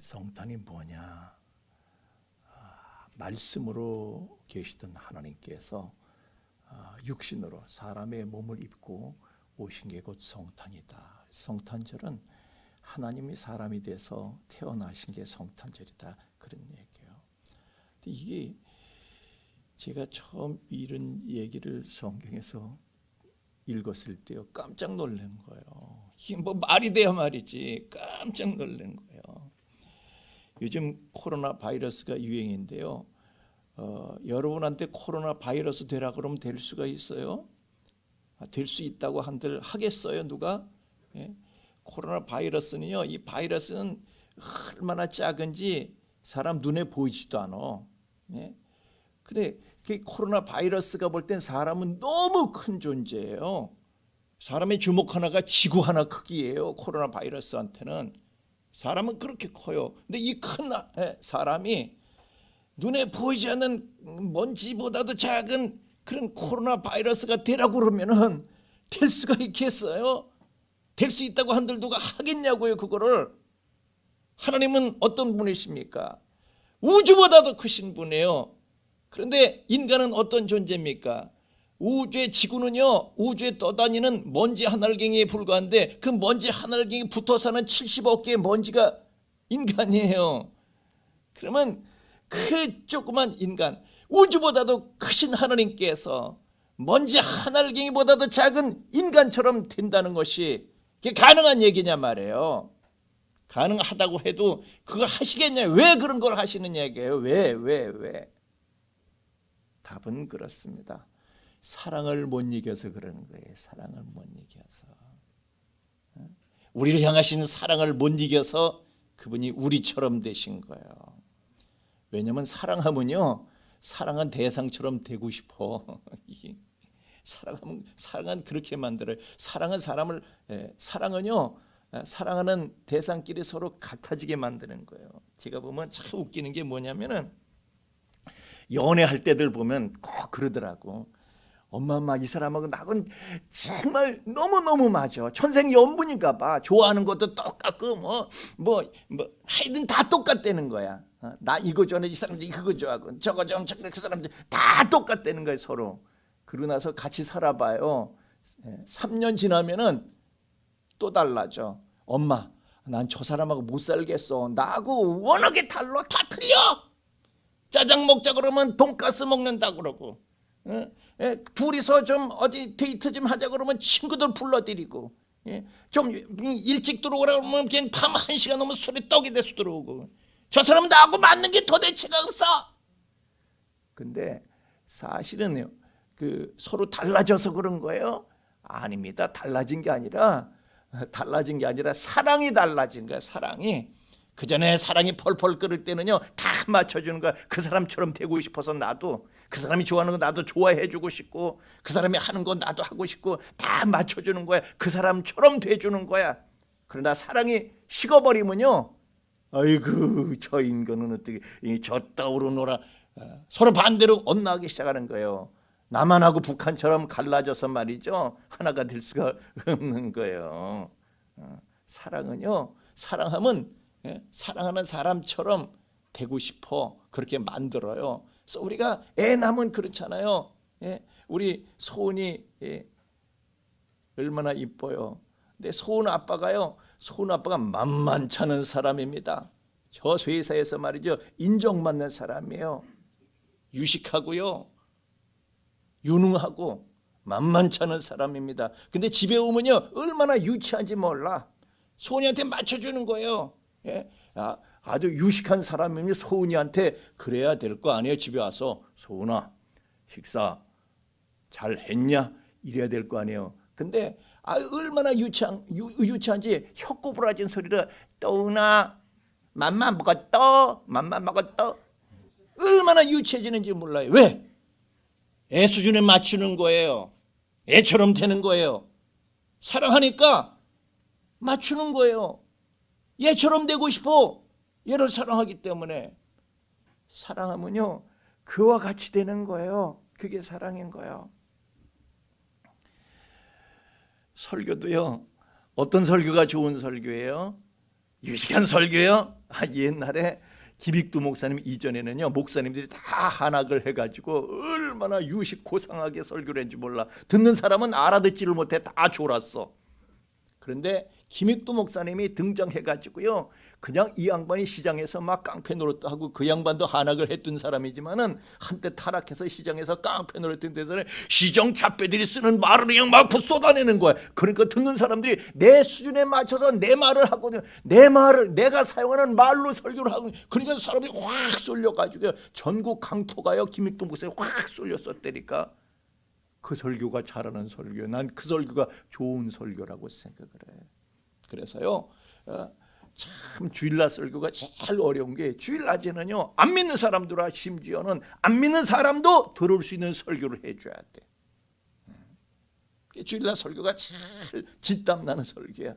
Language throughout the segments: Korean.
성탄이 뭐냐? 말씀으로 계시던 하나님께서 육신으로 사람의 몸을 입고 오신 게 곧 성탄이다. 성탄절은 하나님이 사람이 돼서 태어나신 게 성탄절이다. 그런 얘기예요. 근데 이게 제가 처음 이런 얘기를 성경에서 읽었을 때요, 깜짝 놀란 거예요. 이게 뭐 말이 돼야 말이지. 깜짝 놀란 거예요. 요즘 코로나 바이러스가 유행인데요. 여러분한테 코로나 바이러스 되라 그러면 될 수가 있어요? 될 수 있다고 한들 하겠어요? 누가? 예? 코로나 바이러스는요, 이 바이러스는 얼마나 작은지 사람 눈에 보이지도 않아. 예? 근데 그 코로나 바이러스가 볼 땐 사람은 너무 큰 존재예요. 사람의 주먹 하나가 지구 하나 크기예요. 코로나 바이러스한테는. 사람은 그렇게 커요. 근데 이 큰 사람이 눈에 보이지 않는 먼지보다도 작은 그런 코로나 바이러스가 되라고 그러면은 될 수가 있겠어요? 될 수 있다고 한들 누가 하겠냐고요, 그거를. 하나님은 어떤 분이십니까? 우주보다도 크신 분이에요. 그런데 인간은 어떤 존재입니까? 우주의 지구는요, 우주에 떠다니는 먼지 한 알갱이에 불과한데 그 먼지 한 알갱이 붙어 사는 70억 개의 먼지가 인간이에요. 그러면 그 조그만 인간, 우주보다도 크신 하나님께서 먼지 한 알갱이보다도 작은 인간처럼 된다는 것이 가능한 얘기냐 말이에요. 가능하다고 해도 그걸 하시겠냐? 왜 그런 걸 하시는 얘기예요? 왜? 답은 그렇습니다. 사랑을 못 이겨서 그러는 거예요. 사랑을 못 이겨서. 우리를 향하신 사랑을 못 이겨서 그분이 우리처럼 되신 거예요. 왜냐하면 사랑하면요, 사랑한 대상처럼 되고 싶어. 사랑은 그렇게 만들어요. 사랑은요, 사랑하는 대상끼리 서로 같아지게 만드는 거예요. 제가 보면 참 웃기는 게 뭐냐면은 연애할 때들 보면 꼭 그러더라고. 엄마 이 사람하고 나하고는 정말 너무너무 맞아. 천생연분인가 봐. 좋아하는 것도 똑같고 하여튼 다 똑같다는 거야. 나 이거 좋아하는 이 사람들이 그거 좋아하고 저거 좀 그 사람들 다 똑같다는 거야, 서로. 그러고 나서 같이 살아봐요. 3년 지나면은 또 달라져. 엄마, 난 저 사람하고 못 살겠어. 나하고 워낙에 달라. 다 틀려. 짜장 먹자 그러면 돈가스 먹는다 그러고, 둘이서 좀 어디 데이트 좀 하자 그러면 친구들 불러들이고, 좀 일찍 들어오라 그러면 그냥 밤 1시간 넘으면 술이 떡이 돼서 들어오고, 저 사람은 나하고 맞는 게 도대체가 없어. 근데 사실은요, 서로 달라져서 그런 거예요? 아닙니다. 달라진 게 아니라 사랑이 달라진 거야. 사랑이. 그전에 사랑이 펄펄 끓을 때는요, 다 맞춰주는 거야. 그 사람처럼 되고 싶어서 나도, 그 사람이 좋아하는 거 나도 좋아해주고 싶고, 그 사람이 하는 거 나도 하고 싶고, 다 맞춰주는 거야. 그 사람처럼 돼주는 거야. 그러나 사랑이 식어버리면요, 아이고 저 인간은 어떻게 저 떠오르 놀아, 서로 반대로 엇나가기 시작하는 거예요. 남한하고 북한처럼 갈라져서 말이죠, 하나가 될 수가 없는 거예요. 사랑은요, 사랑하면 사랑하는 사람처럼 되고 싶어. 그렇게 만들어요. 그래서 우리가 애 낳으면 그렇잖아요. 우리 소은이 얼마나 이뻐요. 근데 소은 아빠가 만만찮은 사람입니다. 저 회사에서 말이죠, 인정받는 사람이에요. 유식하고요, 유능하고 만만찮은 사람입니다. 근데 집에 오면요, 얼마나 유치한지 몰라. 소은이한테 맞춰주는 거예요. 아주 유식한 사람이면 소은이한테 그래야 될 거 아니에요. 집에 와서 소은아, 식사 잘 했냐? 이래야 될 거 아니에요. 근데 얼마나 유치한지 혀꼬부라진 소리를, 떠우나 맘만 먹었어, 얼마나 유치해지는지 몰라요. 왜? 애 수준에 맞추는 거예요. 애처럼 되는 거예요. 사랑하니까 맞추는 거예요. 얘처럼 되고 싶어. 얘를 사랑하기 때문에. 사랑하면요, 그와 같이 되는 거예요. 그게 사랑인 거예요. 설교도요, 어떤 설교가 좋은 설교예요? 유식한 설교요? 옛날에 김익두 목사님 이전에는요, 목사님들이 다 한학을 해가지고 얼마나 유식 고상하게 설교를 했는지 몰라. 듣는 사람은 알아듣지를 못해. 다 졸았어. 그런데 김익두 목사님이 등장해가지고요, 그냥 이 양반이 시장에서 막 깡패 노릇도 하고, 그 양반도 한학을 했던 사람이지만은 한때 타락해서 시장에서 깡패 노릇했던 데서 시정 잡배들이 쓰는 말을 그냥 막 쏟아내는 거야. 그러니까 듣는 사람들이 내 수준에 맞춰서 내 말을 하거든요. 내 말을 내가 사용하는 말로 설교를 하고, 그러니까 사람들이 확 쏠려가지고 전국 강토가요 김익두 목사님이 확 쏠렸었다니까. 그 설교가 잘하는 설교, 난 그 설교가 좋은 설교라고 생각을 해. 그래서요, 참 주일날 설교가 제일 어려운 게, 주일낮에는요 안 믿는 사람들아, 심지어는 안 믿는 사람도 들을 수 있는 설교를 해줘야 돼. 주일날 설교가 제일 진땀 나는 설교야.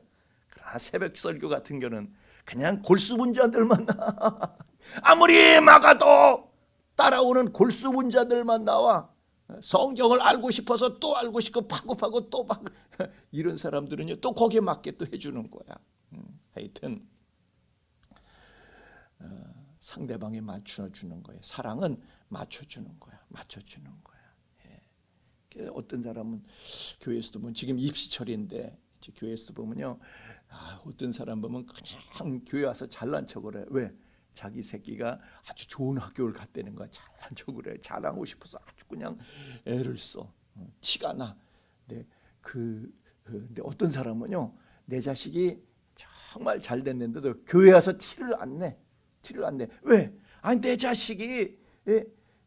그러나 새벽 설교 같은 경우는 그냥 골수분자들만 나와. 아무리 막아도 따라오는 골수분자들만 나와. 성경을 알고 싶어서 또 알고 싶고 파고 또 파고 이런 사람들은요 또 거기에 맞게 또 해주는 거야. 하여튼 상대방에 맞춰주는 거예요. 사랑은 맞춰주는 거야. 맞춰주는 거야. 예. 어떤 사람은 교회에서도 보면 지금 입시철인데 교회에서도 보면요, 어떤 사람 보면 그냥 교회 와서 잘난 척을 해. 왜? 자기 새끼가 아주 좋은 학교를 갔다는 거야. 잘난 척을 해. 잘하고 싶어서 아주 그냥 애를 써. 티가 나. 근데 어떤 사람은요, 내 자식이 정말 잘 됐는데도 교회 와서 티를 안 내. 왜? 아니 내 자식이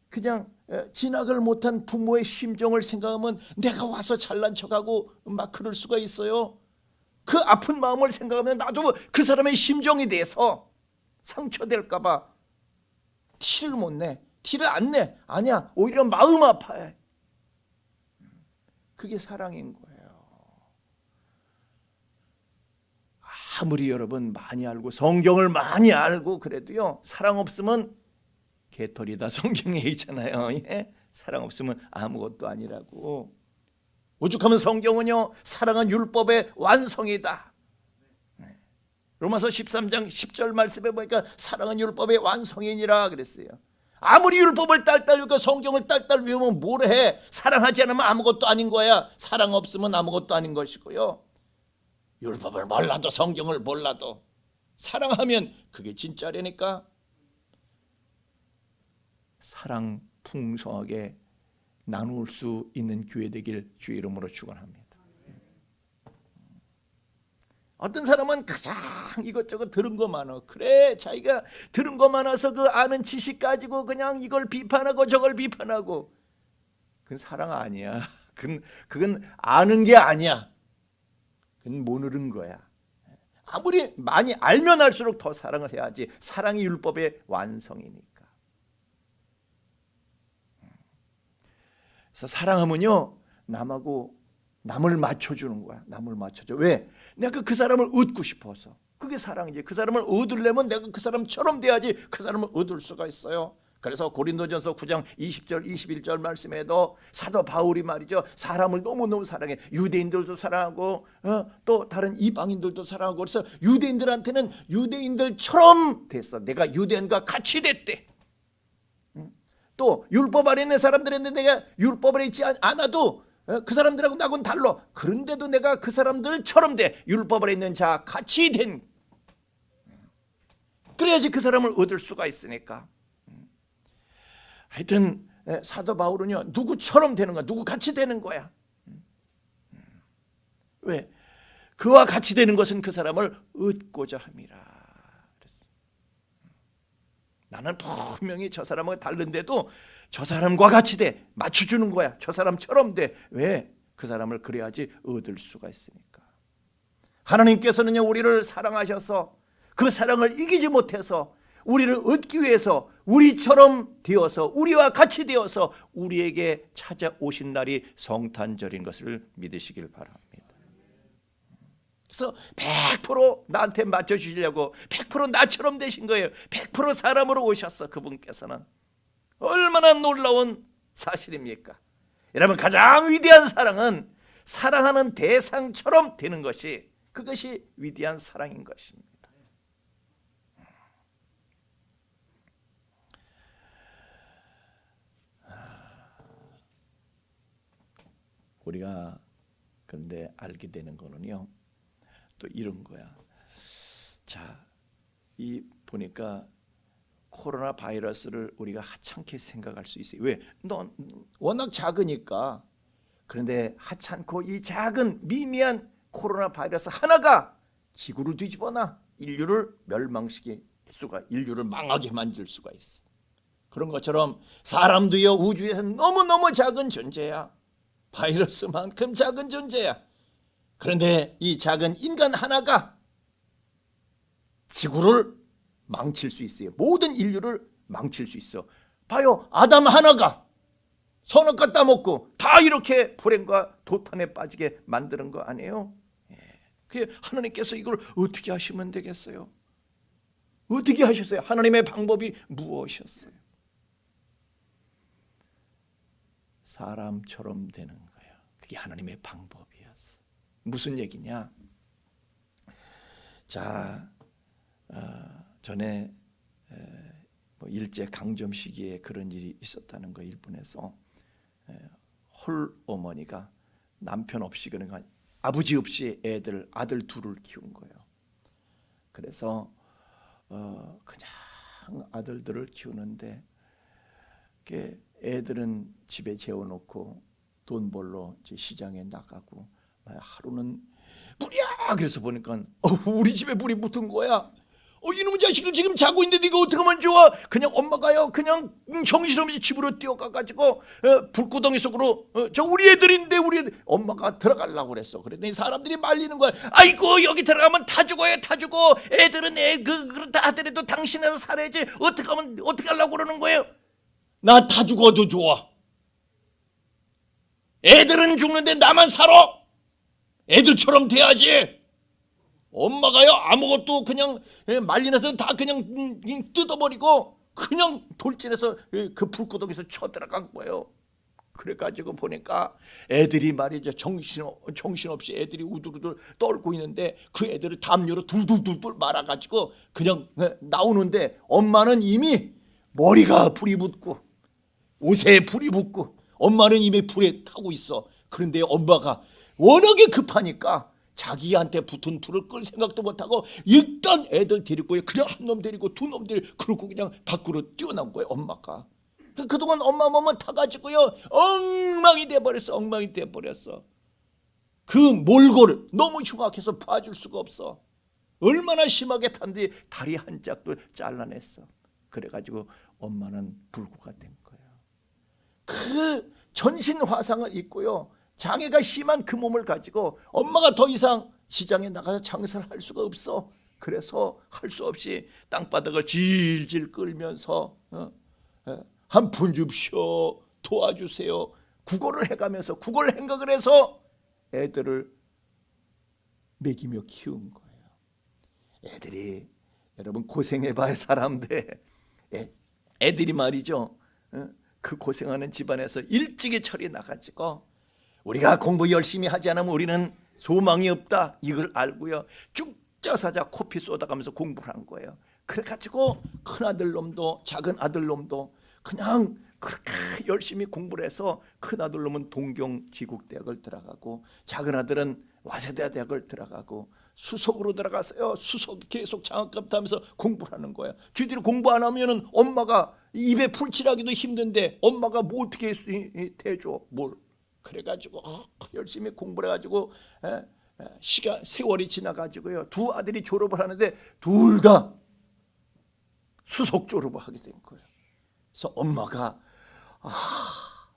그냥 진학을 못한 부모의 심정을 생각하면 내가 와서 잘난 척하고 막 그럴 수가 있어요. 그 아픈 마음을 생각하면 나도 그 사람의 심정이 돼서 상처될까 봐 티를 못 내. 티를 안 내. 아니야. 오히려 마음 아파해. 그게 사랑인 거예요. 아무리 여러분 많이 알고 성경을 많이 알고 그래도요, 사랑 없으면 개털이다. 성경에 있잖아요. 예? 사랑 없으면 아무것도 아니라고. 오죽하면 성경은요, 사랑은 율법의 완성이다. 로마서 13장 10절 말씀에 보니까 사랑은 율법의 완성이니라 그랬어요. 아무리 율법을 딸딸 외우고 성경을 딸딸 외우면 뭘 해? 사랑하지 않으면 아무것도 아닌 거야. 사랑 없으면 아무것도 아닌 것이고요. 율법을 몰라도 성경을 몰라도 사랑하면 그게 진짜라니까. 사랑 풍성하게 나눌 수 있는 교회 되길 주의 이름으로 축원합니다. 어떤 사람은 가장 이것저것 들은 거 많아. 그래, 자기가 들은 거 많아서 그 아는 지식 가지고 그냥 이걸 비판하고 저걸 비판하고. 그건 사랑 아니야. 그건 아는 게 아니야. 그건 모르는 거야. 아무리 많이 알면 알수록 더 사랑을 해야지. 사랑이 율법의 완성이니까. 그래서 사랑하면요, 남을 맞춰주는 거야. 남을 맞춰줘. 왜? 내가 그 사람을 얻고 싶어서. 그게 사랑이지. 그 사람을 얻으려면 내가 그 사람처럼 돼야지 그 사람을 얻을 수가 있어요. 그래서 고린도전서 9장 20절 21절 말씀에도 사도 바울이 말이죠, 사람을 너무너무 사랑해. 유대인들도 사랑하고 또 다른 이방인들도 사랑하고. 그래서 유대인들한테는 유대인들처럼 됐어. 내가 유대인과 같이 됐대. 또 율법 아래 있는 사람들인데 내가 율법 아래 있지 않아도 그 사람들하고 나하고는 달라. 그런데도 내가 그 사람들처럼 돼. 율법 아래 있는 자 같이 된. 그래야지 그 사람을 얻을 수가 있으니까. 하여튼 사도 바울은요, 누구처럼 되는 거야. 누구 같이 되는 거야. 왜? 그와 같이 되는 것은 그 사람을 얻고자 함이라. 나는 분명히 저 사람하고 다른데도 저 사람과 같이 돼. 맞춰주는 거야. 저 사람처럼 돼. 왜? 그 사람을 그래야지 얻을 수가 있으니까. 하나님께서는요, 우리를 사랑하셔서 그 사랑을 이기지 못해서 우리를 얻기 위해서 우리처럼 되어서 우리와 같이 되어서 우리에게 찾아오신 날이 성탄절인 것을 믿으시길 바랍니다. 그래서 100% 나한테 맞춰주시려고 100% 나처럼 되신 거예요. 100% 사람으로 오셨어. 그분께서는. 얼마나 놀라운 사실입니까? 여러분, 가장 위대한 사랑은 사랑하는 대상처럼 되는 것이, 그것이 위대한 사랑인 것입니다. 우리가 그런데 알게 되는 거는요, 또 이런 거야. 자, 이 보니까 코로나 바이러스를 우리가 하찮게 생각할 수 있어요. 왜? 넌 워낙 작으니까. 그런데 하찮고 이 작은 미미한 코로나 바이러스 하나가 지구를 뒤집어놔 인류를 멸망시킬 수가, 인류를 망하게 만들 수가 있어. 그런 것처럼 사람도요, 우주에서 너무너무 작은 존재야. 바이러스만큼 작은 존재야. 그런데 이 작은 인간 하나가 지구를 망칠 수 있어요. 모든 인류를 망칠 수 있어. 봐요, 아담 하나가 선악과 따먹고 다 이렇게 불행과 도탄에 빠지게 만드는 거 아니에요? 그 하나님께서 이걸 어떻게 하시면 되겠어요? 어떻게 하셨어요? 하나님의 방법이 무엇이었어요? 사람처럼 되는 거예요. 그게 하나님의 방법이었어. 무슨 얘기냐? 자, 전에 일제 강점 시기에 그런 일이 있었다는 거, 일본에서 홀 어머니가 남편 없이, 그러니까 아버지 없이 아들 둘을 키운 거예요. 그래서 그냥 아들들을 키우는데, 애들은 집에 재워놓고 돈 벌러 이제 시장에 나가고, 하루는 불이야. 그래서 보니까 우리 집에 불이 붙은 거야. 이놈의 자식들 지금 자고 있는데 이거 어떻게 하면 좋아? 그냥 엄마가요, 그냥 정신없이 집으로 뛰어가가지고 불구덩이 속으로, 저 우리 애들인데 우리 애들, 엄마가 들어가려고 그랬어. 그랬더니 사람들이 말리는 거야. 아이고, 여기 들어가면 다 죽어요, 다 죽어. 애들은 그렇다 하더라도 당신은 살아야지. 어떻게 하려고 그러는 거예요? 나 다 죽어도 좋아. 애들은 죽는데 나만 살아. 애들처럼 돼야지. 엄마가요, 아무것도 그냥 말리나서 다 그냥 뜯어버리고 그냥 돌진해서 그 불구덩이에서 쳐들어간 거예요. 그래가지고 보니까 애들이 말이죠, 정신없이 애들이 우두루들 떨고 있는데, 그 애들을 담요로 둘둘둘둘 말아가지고 그냥 나오는데, 엄마는 이미 머리가 불이 붙고 옷에 불이 붙고 엄마는 이미 불에 타고 있어. 그런데 엄마가 워낙에 급하니까 자기한테 붙은 불을 끌 생각도 못하고 일단 애들 데리고 그냥 한 놈 데리고 두 놈 데리고 그러고 그냥 밖으로 뛰어난 거예요, 엄마가. 그동안 엄마 몸만 타가지고요, 엉망이 돼버렸어. 엉망이 돼버렸어. 그 몰골을 너무 흉악해서 봐줄 수가 없어. 얼마나 심하게 탄데 다리 한 짝도 잘라냈어. 그래가지고 엄마는 불구가 된 거예요. 그 전신 화상을 입고요, 장애가 심한 그 몸을 가지고 엄마가 더 이상 시장에 나가서 장사를 할 수가 없어. 그래서 할 수 없이 땅바닥을 질질 끌면서 한 푼 줍쇼, 도와주세요, 구걸을 해가면서 구걸 행각을 해서 애들을 먹이며 키운 거예요. 애들이, 여러분 고생해봐야 사람인데, 애들이 말이죠, 그 고생하는 집안에서 일찍이 철이 나가지고, 우리가 공부 열심히 하지 않으면 우리는 소망이 없다, 이걸 알고요, 쭉짜사자 코피 쏟아가면서 공부를 한 거예요. 그래가지고 큰아들 놈도 작은 아들 놈도 그냥 그렇게 열심히 공부를 해서, 큰아들 놈은 동경지국대학을 들어가고 작은 아들은 와세대 대학을 들어가고 수석으로 들어가서요, 수석 계속 장학금 타면서 공부를 하는 거야. 쥐들이 공부 안 하면은 엄마가 입에 풀칠하기도 힘든데 엄마가 뭐 어떻게 대줘, 뭘. 그래가지고 열심히 공부를 해가지고 세월이 지나가지고요, 두 아들이 졸업을 하는데 둘 다 수석 졸업을 하게 된 거예요. 그래서 엄마가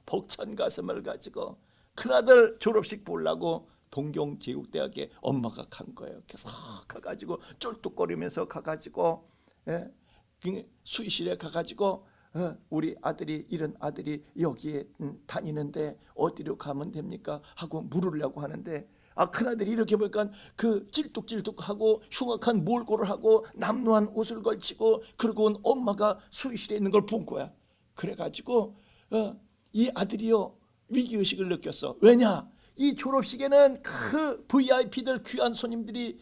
벅찬 가슴을 가지고 큰아들 졸업식 보려고 동경제국대학에 엄마가 간 거예요. 그래서 가가지고 쩔뚝거리면서 가가지고 수의실에 가가지고 우리 아들이, 이런 아들이 여기에 다니는데 어디로 가면 됩니까? 하고 물으려고 하는데, 큰아들이 이렇게 보니까 그 찔뚝찔뚝하고 흉악한 몰골을 하고 남루한 옷을 걸치고 그러고 엄마가 수의실에 있는 걸 본 거야. 그래가지고 이 아들이요, 위기의식을 느꼈어. 왜냐? 이 졸업식에는 그 VIP들, 귀한 손님들이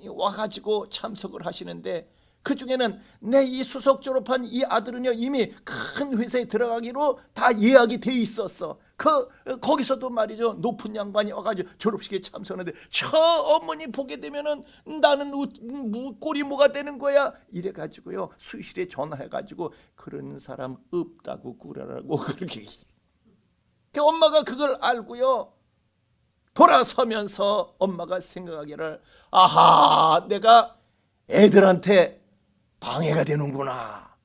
와가지고 참석을 하시는데, 그 중에는 내 이 수석 졸업한 이 아들은요 이미 큰 회사에 들어가기로 다 예약이 돼 있었어. 거기서도 말이죠 높은 양반이 와가지고 졸업식에 참석하는데 저 어머니 보게 되면은 나는 꼴이 뭐가 되는 거야 이래가지고요 수실에 전화해가지고 그런 사람 없다고 그러라고 그렇게. 엄마가 그걸 알고요 돌아서면서 엄마가 생각하기를 아하 내가 애들한테 방해가 되는구나.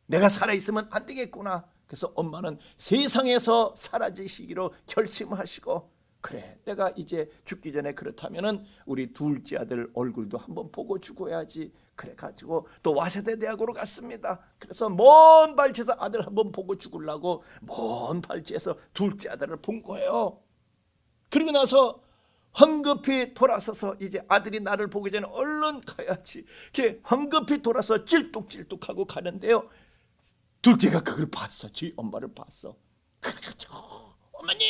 내가 살아있으면 안 되겠구나. 그래서 엄마는 세상에서 사라지시기로 결심하시고 그래 내가 이제 죽기 전에 그렇다면은 우리 둘째 아들 얼굴도 한번 보고 죽어야지. 그래가지고 또 와세대 대학으로 갔습니다. 그래서 먼 발치에서 아들 한번 보고 죽으려고 먼 발치에서 둘째 아들을 본 거예요. 그리고 나서 황급히 돌아서서 이제 아들이 나를 보기 전에 얼른 가야지. 이렇게 황급히 돌아서 찔뚝찔뚝하고 가는데요. 둘째가 그걸 봤어. 저희 엄마를 봤어. 그래가지고 어머니.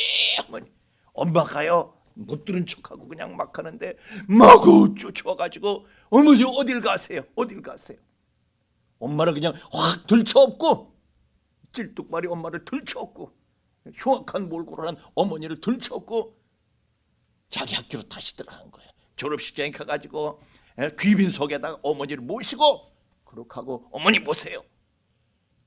엄마가요 못 들은 척하고 그냥 막 하는데 마구 쫓아와가지고 어머니 어딜 가세요? 엄마를 그냥 확 들쳐업고 찔뚝말이 엄마를 들쳐업고 흉악한 몰골을 한 어머니를 들쳐업고 자기 학교로 다시 들어간 거예요. 졸업식장에 가가지고 귀빈석에다가 어머니를 모시고 그렇게 하고 어머니 보세요.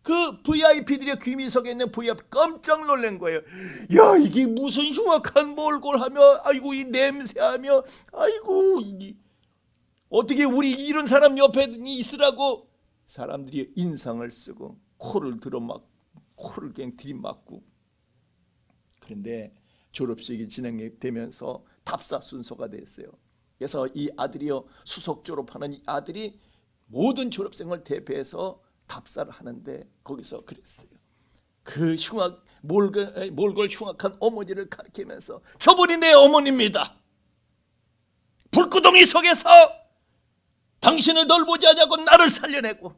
그 VIP들이 귀민석에 있는 VIP 깜짝 놀란 거예요. 야 이게 무슨 흉악한 몰골하며 아이고 이 냄새하며 아이고 이게 어떻게 우리 이런 사람 옆에 있으라고. 사람들이 인상을 쓰고 코를 그냥 들이막고. 그런데 졸업식이 진행되면서 답사 순서가 됐어요. 그래서 이 아들이요 수석 졸업하는 이 아들이 모든 졸업생을 대표해서 답사를 하는데 거기서 그랬어요. 그 몰골 흉악한 어머니를 가리키면서 저분이 내 어머니입니다. 불구덩이 속에서 당신을 돌보지 않자고 나를 살려내고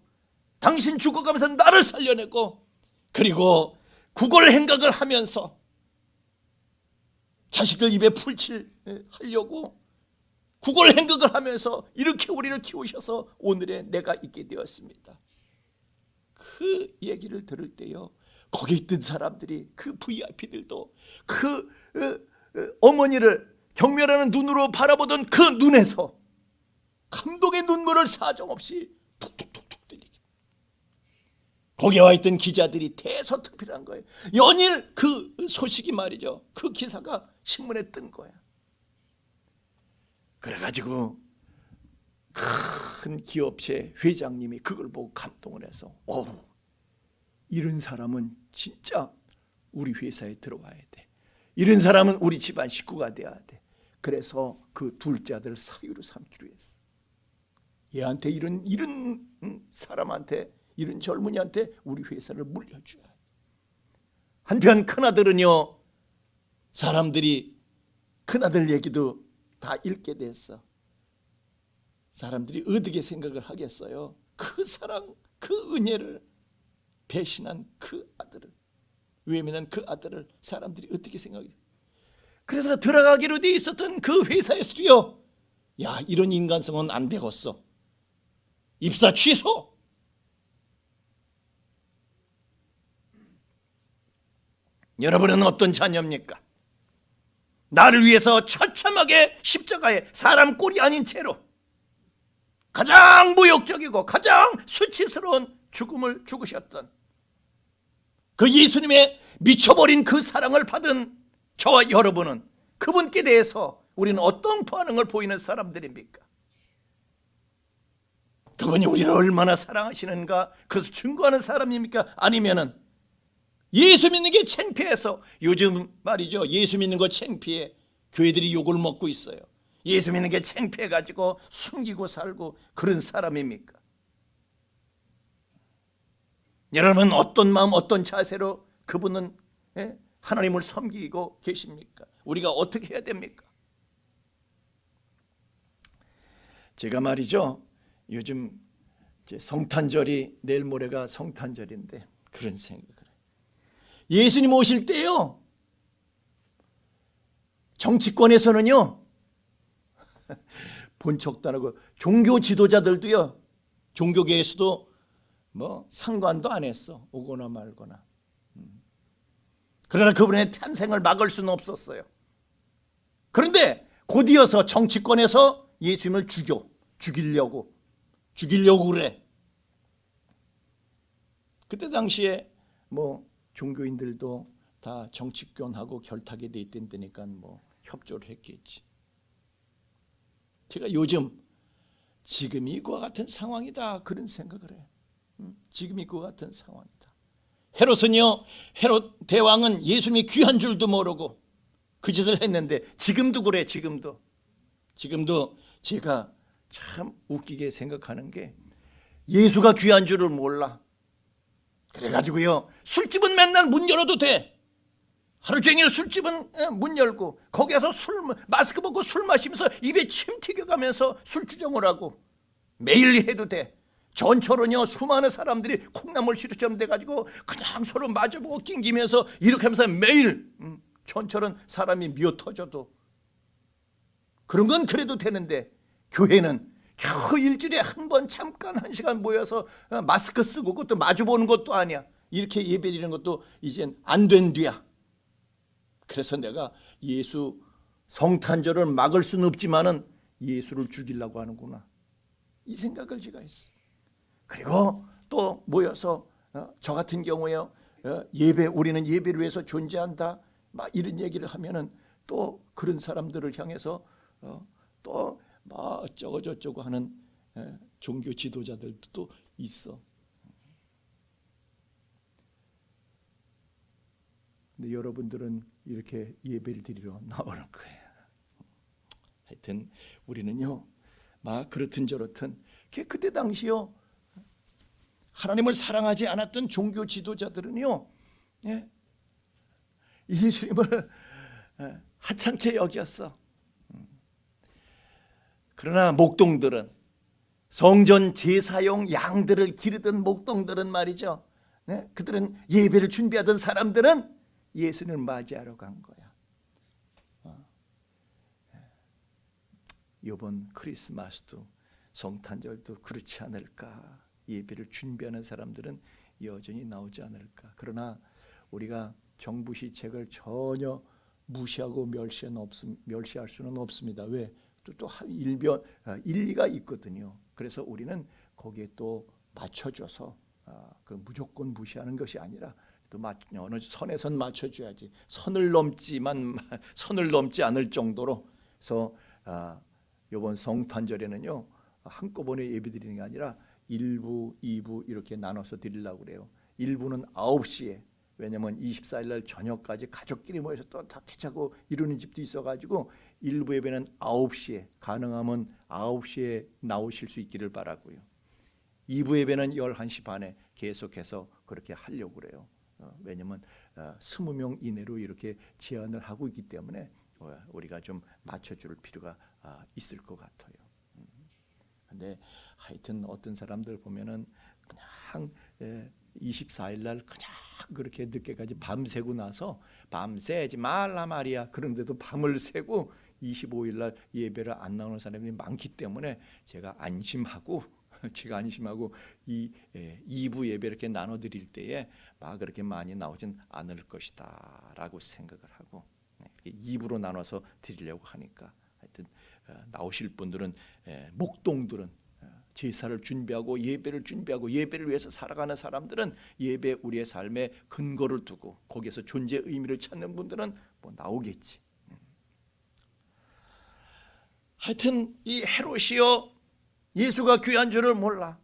당신 죽어가면서 나를 살려내고 그리고 구걸 행각을 하면서 자식들 입에 풀칠하려고 구걸 행각을 하면서 이렇게 우리를 키우셔서 오늘의 내가 있게 되었습니다. 그 얘기를 들을 때요 거기 있던 사람들이 그 VIP들도 그 어머니를 경멸하는 눈으로 바라보던 그 눈에서 감동의 눈물을 사정없이 툭툭툭툭 들리게. 거기에 와 있던 기자들이 대서특필한 거예요. 연일 그 소식이 말이죠 그 기사가 신문에 뜬 거야. 그래가지고 큰 기업체 회장님이 그걸 보고 감동을 해서 이런 사람은 진짜 우리 회사에 들어와야 돼. 이런 사람은 우리 집안 식구가 돼야 돼. 그래서 그 둘째 아들 사유로 삼기로 했어. 얘한테 이런 사람한테 이런 젊은이한테 우리 회사를 물려줘야 돼. 한편 큰아들은요 사람들이 큰아들 얘기도 다 읽게 됐어. 사람들이 어떻게 생각을 하겠어요? 그 사랑, 그 은혜를 배신한 그 아들을, 외면한 그 아들을 사람들이 어떻게 생각해요? 그래서 들어가기로 돼 있었던 그 회사에서도요 야 이런 인간성은 안 되겠어. 입사 취소. 여러분은 어떤 자녀입니까? 나를 위해서 처참하게 십자가에 사람 꼴이 아닌 채로 가장 모욕적이고 가장 수치스러운 죽음을 죽으셨던 그 예수님의 미쳐버린 그 사랑을 받은 저와 여러분은 그분께 대해서 우리는 어떤 반응을 보이는 사람들입니까? 그분이 우리를 얼마나 사랑하시는가 그것을 증거하는 사람입니까? 아니면은 예수 믿는 게 창피해서 요즘 말이죠 예수 믿는 거 창피해 교회들이 욕을 먹고 있어요. 예수 믿는 게 창피해가지고 숨기고 살고 그런 사람입니까? 여러분 어떤 마음 어떤 자세로 그분은 하나님을 섬기고 계십니까? 우리가 어떻게 해야 됩니까? 제가 말이죠 요즘 이제 성탄절이 내일 모레가 성탄절인데 그런 생각을 해요. 예수님 오실 때요 정치권에서는요 본척도 안 하고 종교 지도자들도요 종교계에서도 뭐 상관도 안 했어. 오거나 말거나. 그러나 그분의 탄생을 막을 수는 없었어요. 그런데 곧이어서 정치권에서 예수님을 죽이려고 그래. 그때 당시에 뭐 종교인들도 다 정치권하고 결탁이 돼 있던 데니까 뭐 협조를 했겠지. 제가 요즘 지금 이와 같은 상황이다 그런 생각을 해요. 지금 이와 같은 상황이다. 헤롯은요, 헤롯 대왕은 예수님이 귀한 줄도 모르고 그 짓을 했는데 지금도 그래. 지금도 제가 참 웃기게 생각하는 게 예수가 귀한 줄을 몰라. 그래가지고요, 술집은 맨날 문 열어도 돼. 하루 종일 술집은 문 열고 거기에서 마스크 벗고 술 마시면서 입에 침 튀겨가면서 술주정을 하고 매일 해도 돼. 전철은요, 수많은 사람들이 콩나물 시루처럼 돼가지고 그냥 서로 마주보고 낑기면서 이렇게 하면서 매일 전철은 사람이 미어 터져도 그런 건 그래도 되는데 교회는 겨우 일주일에 한 번 잠깐 1시간 모여서 마스크 쓰고 그것도 마주보는 것도 아니야. 이렇게 예배드리는 것도 이젠 안 된 뒤야. 그래서 내가 예수 성탄절을 막을 수는 없지만은 예수를 죽이려고 하는구나, 이 생각을 제가 했어요. 그리고 또 모여서 저 같은 경우에 우리는 예배를 위해서 존재한다 막 이런 얘기를 하면은 또 그런 사람들을 향해서 또 막 어쩌고 저쩌고 하는 종교 지도자들도 또 있어. 근데 여러분들은 이렇게 예배를 드리러 나오는 거예요. 하여튼 우리는요, 막 그렇든 저렇든 그때 당시요, 하나님을 사랑하지 않았던 종교 지도자들은요, 예수님을 하찮게 여겼어. 그러나 목동들은, 성전 제사용 양들을 기르던 목동들은 말이죠, 그들은 예배를 준비하던 사람들은 예수님을 맞이하러 간 거야. 이번 크리스마스도 성탄절도 그렇지 않을까? 예배를 준비하는 사람들은 여전히 나오지 않을까? 그러나 우리가 정부 시책을 전혀 무시하고 멸시할 수는 없습니다. 왜? 또 일리가 있거든요. 그래서 우리는 거기에 또 맞춰줘서 그 무조건 무시하는 것이 아니라 또 어느 선에선 맞춰줘야지. 선을 넘지 않을 정도로. 그래서 이번 성탄절에는요, 한꺼번에 예배드리는 게 아니라 1부, 2부 이렇게 나눠서 드리려고 그래요. 1부는 9시에, 왜냐면 24일 날 저녁까지 가족끼리 모여서 또 다 태자고 이러는 집도 있어가지고 1부 예배는 9시에, 가능하면 9시에 나오실 수 있기를 바라고요. 2부 예배는 11시 반에 계속해서 그렇게 하려고 그래요. 왜냐면 20명 이내로 이렇게 제한을 하고 있기 때문에 우리가 좀 맞춰줄 필요가 있을 것 같아요. 근데 하여튼 어떤 사람들 보면은 그냥 24일 날 그냥 그렇게 늦게까지 밤새고 나서 밤새지 말라 말이야. 그런데도 밤을 새고 25일 날 예배를 안 나오는 사람이 많기 때문에 제가 안심하고 이 2부 예배 이렇게 나눠 드릴 때에 막 그렇게 많이 나오진 않을 것이다라고 생각을 하고 2부로 나눠서 드리려고 하니까 하여튼 나오실 분들은, 목동들은 제사를 준비하고 예배를 준비하고 예배를 위해서 살아가는 사람들은 예배 우리의 삶의 근거를 두고 거기에서 존재 의미를 찾는 분들은 뭐 나오겠지. 하여튼 이 헤롯이요, 예수가 귀한 줄을 몰라.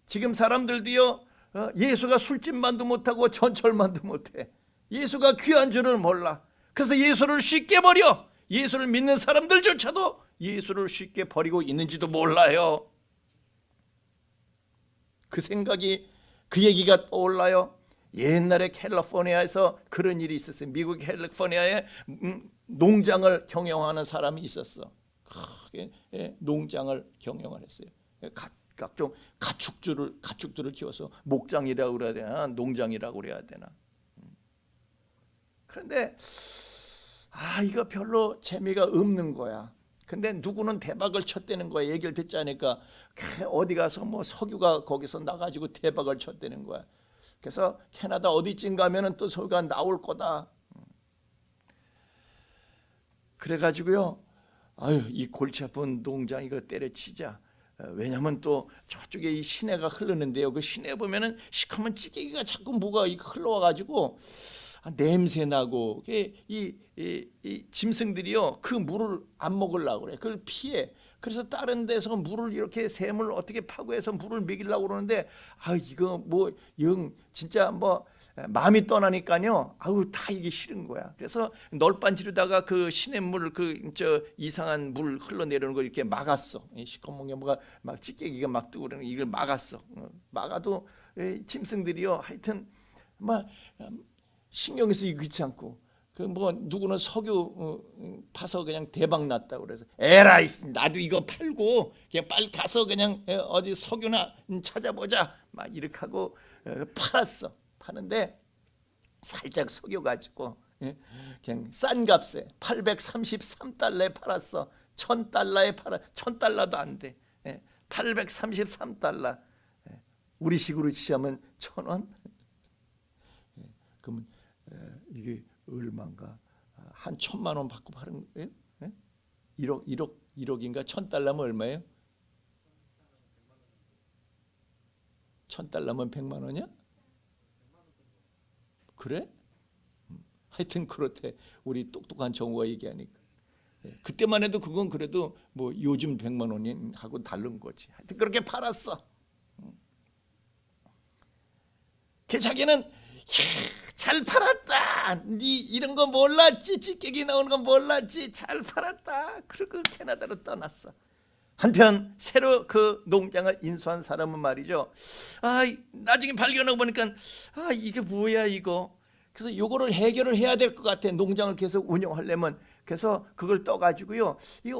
지금 사람들도요, 예수가 술집만도 못하고 전철만도 못해. 예수가 귀한 줄을 몰라. 그래서 예수를 쉽게 버려. 예수를 믿는 사람들조차도 예수를 쉽게 버리고 있는지도 몰라요. 그 얘기가 떠올라요. 옛날에 캘리포니아에서 그런 일이 있었어요. 미국 캘리포니아에 농장을 경영하는 사람이 있었어. 크게 농장을 경영을 했어요. 각종 가축들을 키워서 목장이라고 그래야 되나, 농장이라고 그래야 되나. 그런데 이거 별로 재미가 없는 거야. 근데 누구는 대박을 쳤다는 거야. 얘기를 듣지 않으니까 어디 가서 뭐 석유가 거기서 나가지고 대박을 쳤다는 거야. 그래서 캐나다 어디쯤 가면은 또 석유가 나올 거다. 그래가지고요, 아유, 이 골치 아픈 농장 이거 때려치자. 왜냐면 또 저쪽에 이 시내가 흐르는데요. 그 시내 보면은 시커먼 찌개기가 자꾸 뭐가 흘러와가지고 냄새 나고 이 짐승들이요 그 물을 안 먹으려고 그래. 그걸 피해. 그래서 다른 데서 물을 이렇게 샘을 어떻게 파고해서 물을 먹이려고 그러는데 이거 뭐 영 진짜 뭐 마음이 떠나니까요. 다 이게 싫은 거야. 그래서 널빤 지르다가 그 시냇물 저 이상한 물 흘러내리는 걸 이렇게 막았어. 시커먼 게 뭐가 막 찌개기가 막 뜨고 그러는 이걸 막았어. 막아도 짐승들이요 하여튼 막 신경이 쓰기 귀찮고 그 뭐 누구는 석유 파서 그냥 대박 났다고 그래서 에라이 나도 이거 팔고 그냥 빨리 가서 그냥 어디 석유나 찾아보자 막 이렇게 하고 팔았어. 파는데 살짝 속여가지고 그냥 싼 값에 833달러에 팔았어. 1000달러에 팔아. 1000달러도 안 돼. 833달러. 우리 식으로 치자면 1000원. 그러면 이게 얼마인가? 한 1000만 원 받고 파는 거예요? 1억인가? 1000달러면 얼마예요? 1000달러면 100만 원이야? 그래? 하여튼 그렇대. 우리 똑똑한 정우가 얘기하니까. 그때만 해도 그건 그래도 뭐 요즘 100만 원이 하고 다른 거지. 하여튼 그렇게 팔았어. 그 자기는 잘 팔았다. 네 이런 거 몰랐지. 찌개기 나오는 건 몰랐지. 잘 팔았다. 그리고 캐나다로 떠났어. 한편 새로 그 농장을 인수한 사람은 말이죠. 나중에 발견하고 보니까 이게 뭐야 이거. 그래서 요거를 해결을 해야 될 것 같아. 농장을 계속 운영하려면. 그래서 그걸 떠가지고요. 이거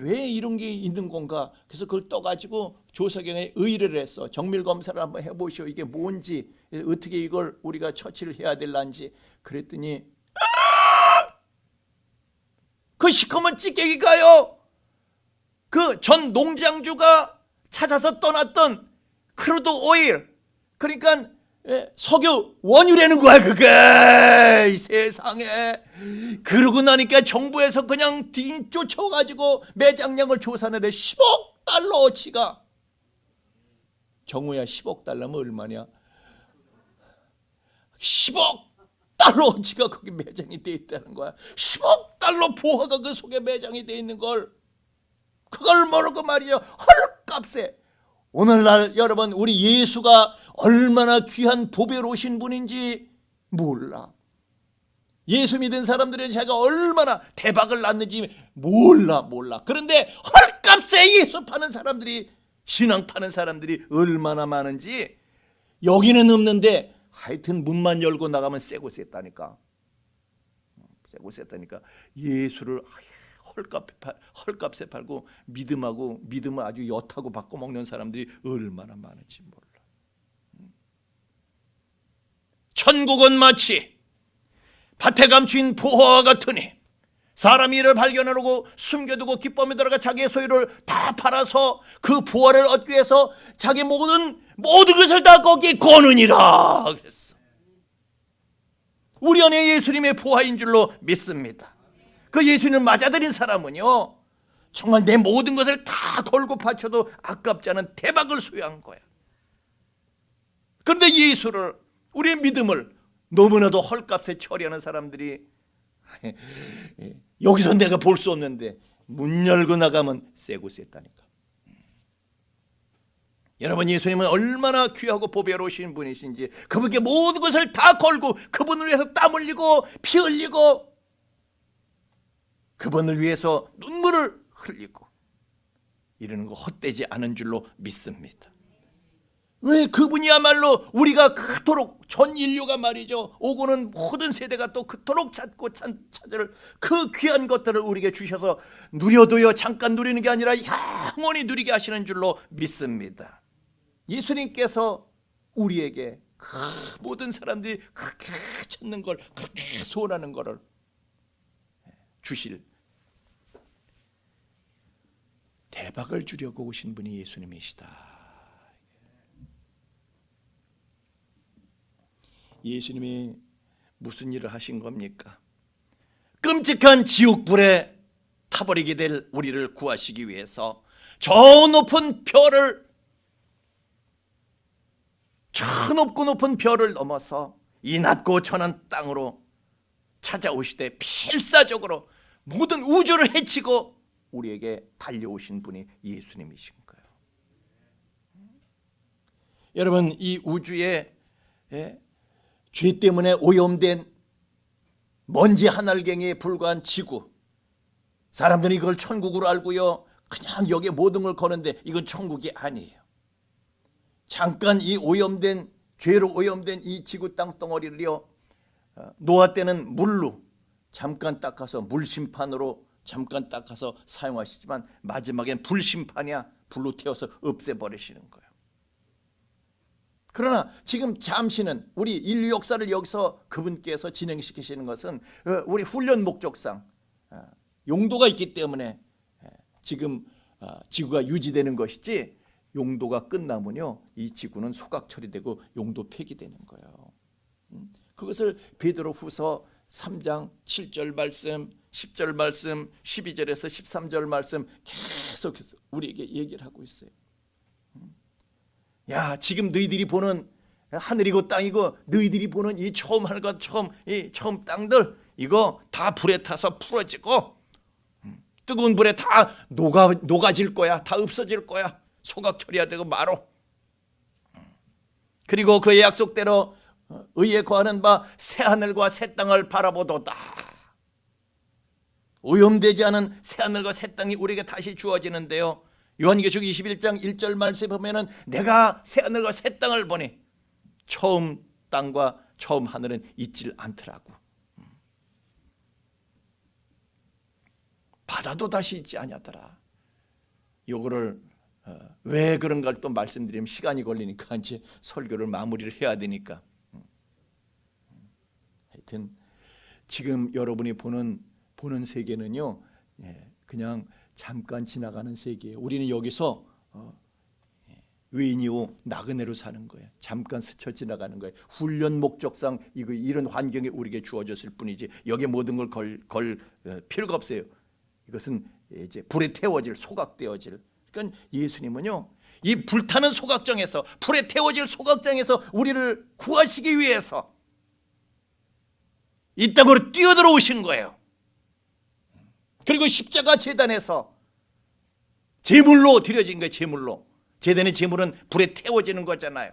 왜 이런 게 있는 건가? 그래서 그걸 떠가지고 조석영에 의뢰를 했어. 정밀 검사를 한번 해보시오. 이게 뭔지 어떻게 이걸 우리가 처치를 해야 될란지. 그랬더니 그 시커먼 찌개기가요. 그 전 농장주가 찾아서 떠났던 크루드 오일, 그러니까 석유 원유라는 거야 그게. 세상에. 그러고 나니까 정부에서 그냥 쫓아가지고 매장량을 조사하는데 10억 달러어치가. 정우야 10억 달러면 얼마냐? 10억 달러어치가 거기 매장이 돼 있다는 거야. 10억 달러 보화가 그 속에 매장이 돼 있는 걸. 그걸 모르고 말이죠. 헐값에. 오늘날 여러분 우리 예수가 얼마나 귀한 보배로우신 분인지 몰라. 예수 믿은 사람들은 자기가 얼마나 대박을 났는지 몰라. 그런데 헐값에 예수 파는 사람들이, 신앙 파는 사람들이 얼마나 많은지 여기는 없는데 하여튼 문만 열고 나가면 새 곳에 있다니까. 예수를 헐값에 팔고 믿음을 아주 엿하고 바꿔 먹는 사람들이 얼마나 많은지 몰라. 천국은 마치 밭에 감춘 보화와 같으니 사람이 이를 발견하고 숨겨두고 기쁨에 들어가 자기의 소유를 다 팔아서 그 보화를 얻기 위해서 자기 모든 것을 다 거기에 거느니라 그랬어. 우리 안에 예수님의 보화인 줄로 믿습니다. 그 예수님을 맞아들인 사람은요 정말 내 모든 것을 다 걸고 바쳐도 아깝지 않은 대박을 소유한 거야. 그런데 예수를, 우리의 믿음을 너무나도 헐값에 처리하는 사람들이 여기서 내가 볼 수 없는데 문 열고 나가면 새 곳에 있다니까. 여러분 예수님은 얼마나 귀하고 보배로우신 분이신지, 그분께 모든 것을 다 걸고 그분을 위해서 땀 흘리고 피 흘리고 그분을 위해서 눈물을 흘리고 이러는 거 헛되지 않은 줄로 믿습니다. 왜? 그분이야말로 우리가 그토록 전 인류가 말이죠 오고는 모든 세대가 또 그토록 찾고 찾을 그 귀한 것들을 우리에게 주셔서 누려도요 잠깐 누리는 게 아니라 영원히 누리게 하시는 줄로 믿습니다. 예수님께서 우리에게 그 모든 사람들이 그렇게 찾는 걸, 그렇게 소원하는 것을 주실 대박을 주려고 오신 분이 예수님이시다. 예수님이 무슨 일을 하신 겁니까? 끔찍한 지옥불에 타버리게 될 우리를 구하시기 위해서 저 높은 별을, 저 높고 높은 별을 넘어서 이 낮고 천한 땅으로 찾아오시되 필사적으로 모든 우주를 헤치고 우리에게 달려오신 분이 예수님이신 거예요. 여러분, 이 우주에 죄 때문에 오염된 먼지 하늘갱이에 불과한 지구, 사람들이 이걸 천국으로 알고요 그냥 여기에 모든 걸 거는데 이건 천국이 아니에요. 잠깐 이 오염된, 죄로 오염된 이 지구 땅덩어리를요 노아 때는 물로 잠깐 닦아서 물심판으로 잠깐 닦아서 사용하시지만 마지막엔 불심판이야, 불로 태워서 없애버리시는 거예요. 그러나 지금 잠시는 우리 인류 역사를 여기서 그분께서 진행시키시는 것은 우리 훈련 목적상 용도가 있기 때문에 지금 지구가 유지되는 것이지, 용도가 끝나면요 이 지구는 소각 처리되고 용도 폐기되는 거예요. 그것을 베드로후서 3장 7절 말씀, 10절 말씀, 12절에서 13절 말씀 계속해서 우리에게 얘기를 하고 있어요. 야, 지금 너희들이 보는 하늘이고 땅이고 너희들이 보는 이 처음 하늘과 이 처음 땅들, 이거 다 불에 타서 풀어지고 뜨거운 불에 다 녹아질 거야. 다 없어질 거야. 소각 처리되고 마로. 그리고 그의 약속대로 의에 거하는 바 새 하늘과 새 땅을 바라보도다. 오염되지 않은 새 하늘과 새 땅이 우리에게 다시 주어지는데요, 요한계시록 21장 1절 말씀에 보면은 내가 새 하늘과 새 땅을 보니 처음 땅과 처음 하늘은 있질 않더라고. 바다도 다시 있지 아니하더라. 요거를 왜 그런가를 또 말씀드리면 시간이 걸리니까 이제 설교를 마무리를 해야 되니까. 하여튼 지금 여러분이 보는 세계는요 그냥 잠깐 지나가는 세계예요. 우리는 여기서 외인이고 나그네로 사는 거예요. 잠깐 스쳐 지나가는 거예요. 훈련 목적상 이런 환경이 우리에게 주어졌을 뿐이지 여기에 모든 걸 걸 필요가 없어요. 이것은 이제 불에 태워질, 소각되어질. 그러니까 예수님은요 이 불타는 소각장에서, 불에 태워질 소각장에서 우리를 구하시기 위해서 이 땅으로 뛰어들어오신 거예요. 그리고 십자가 제단에서 제물로 드려진 거예요. 제물로. 제단의 제물은 불에 태워지는 거잖아요.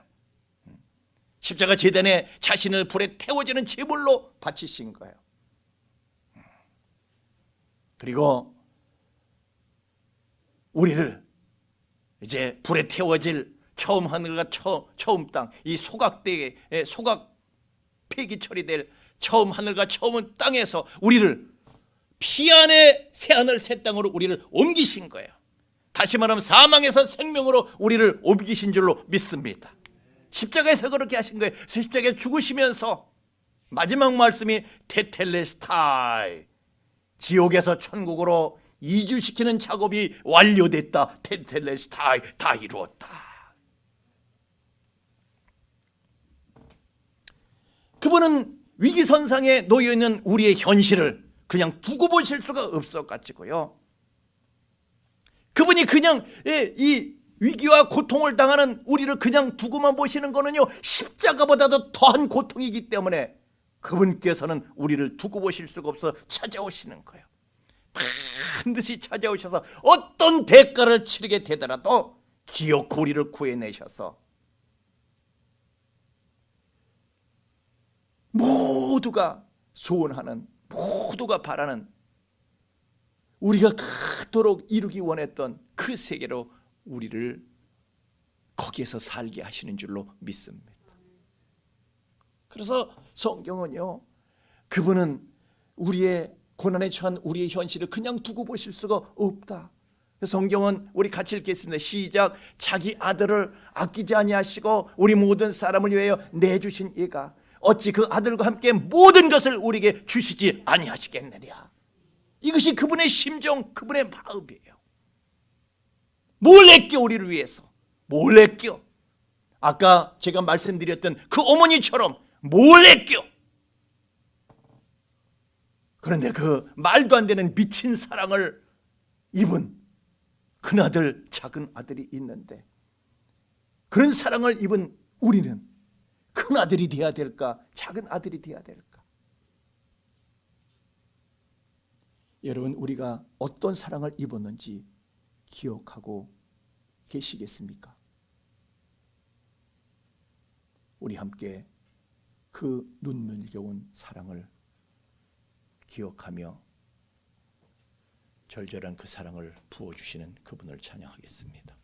십자가 제단에 자신을 불에 태워지는 제물로 바치신 거예요. 그리고 우리를 이제 불에 태워질 처음 하늘과 처음 땅, 이 소각대에 소각 폐기 처리될 처음 하늘과 처음 땅에서 우리를 피 안에 새 하늘 새 땅으로 우리를 옮기신 거예요. 다시 말하면 사망에서 생명으로 우리를 옮기신 줄로 믿습니다. 십자가에서 그렇게 하신 거예요. 십자가에 죽으시면서 마지막 말씀이 테텔레스타이, 지옥에서 천국으로 이주시키는 작업이 완료됐다. 테텔레스타이, 다 이루었다. 그분은 위기선상에 놓여있는 우리의 현실을 그냥 두고 보실 수가 없어가지고요, 그분이 그냥 이 위기와 고통을 당하는 우리를 그냥 두고만 보시는 거는요 십자가보다도 더한 고통이기 때문에 그분께서는 우리를 두고 보실 수가 없어 찾아오시는 거예요. 반드시 찾아오셔서 어떤 대가를 치르게 되더라도 기어코 우리를 구해내셔서 모두가 소원하는, 모두가 바라는, 우리가 그토록 이루기 원했던 그 세계로 우리를 거기에서 살게 하시는 줄로 믿습니다. 그래서 성경은요 그분은 우리의 고난에 처한 우리의 현실을 그냥 두고 보실 수가 없다. 성경은 우리 같이 읽겠습니다. 시작. 자기 아들을 아끼지 아니하시고 우리 모든 사람을 위하여 내주신 이가 어찌 그 아들과 함께 모든 것을 우리에게 주시지 아니하시겠느냐. 이것이 그분의 심정, 그분의 마음이에요. 몰래 끼어 우리를 위해서 몰래 끼어 아까 제가 말씀드렸던 그 어머니처럼 몰래 끼어. 그런데 그 말도 안 되는 미친 사랑을 입은 큰아들 작은 아들이 있는데 그런 사랑을 입은 우리는 큰아들이 되어야 될까 작은 아들이 되어야 될까? 여러분 우리가 어떤 사랑을 입었는지 기억하고 계시겠습니까? 우리 함께 그 눈물겨운 사랑을 기억하며 절절한 그 사랑을 부어주시는 그분을 찬양하겠습니다.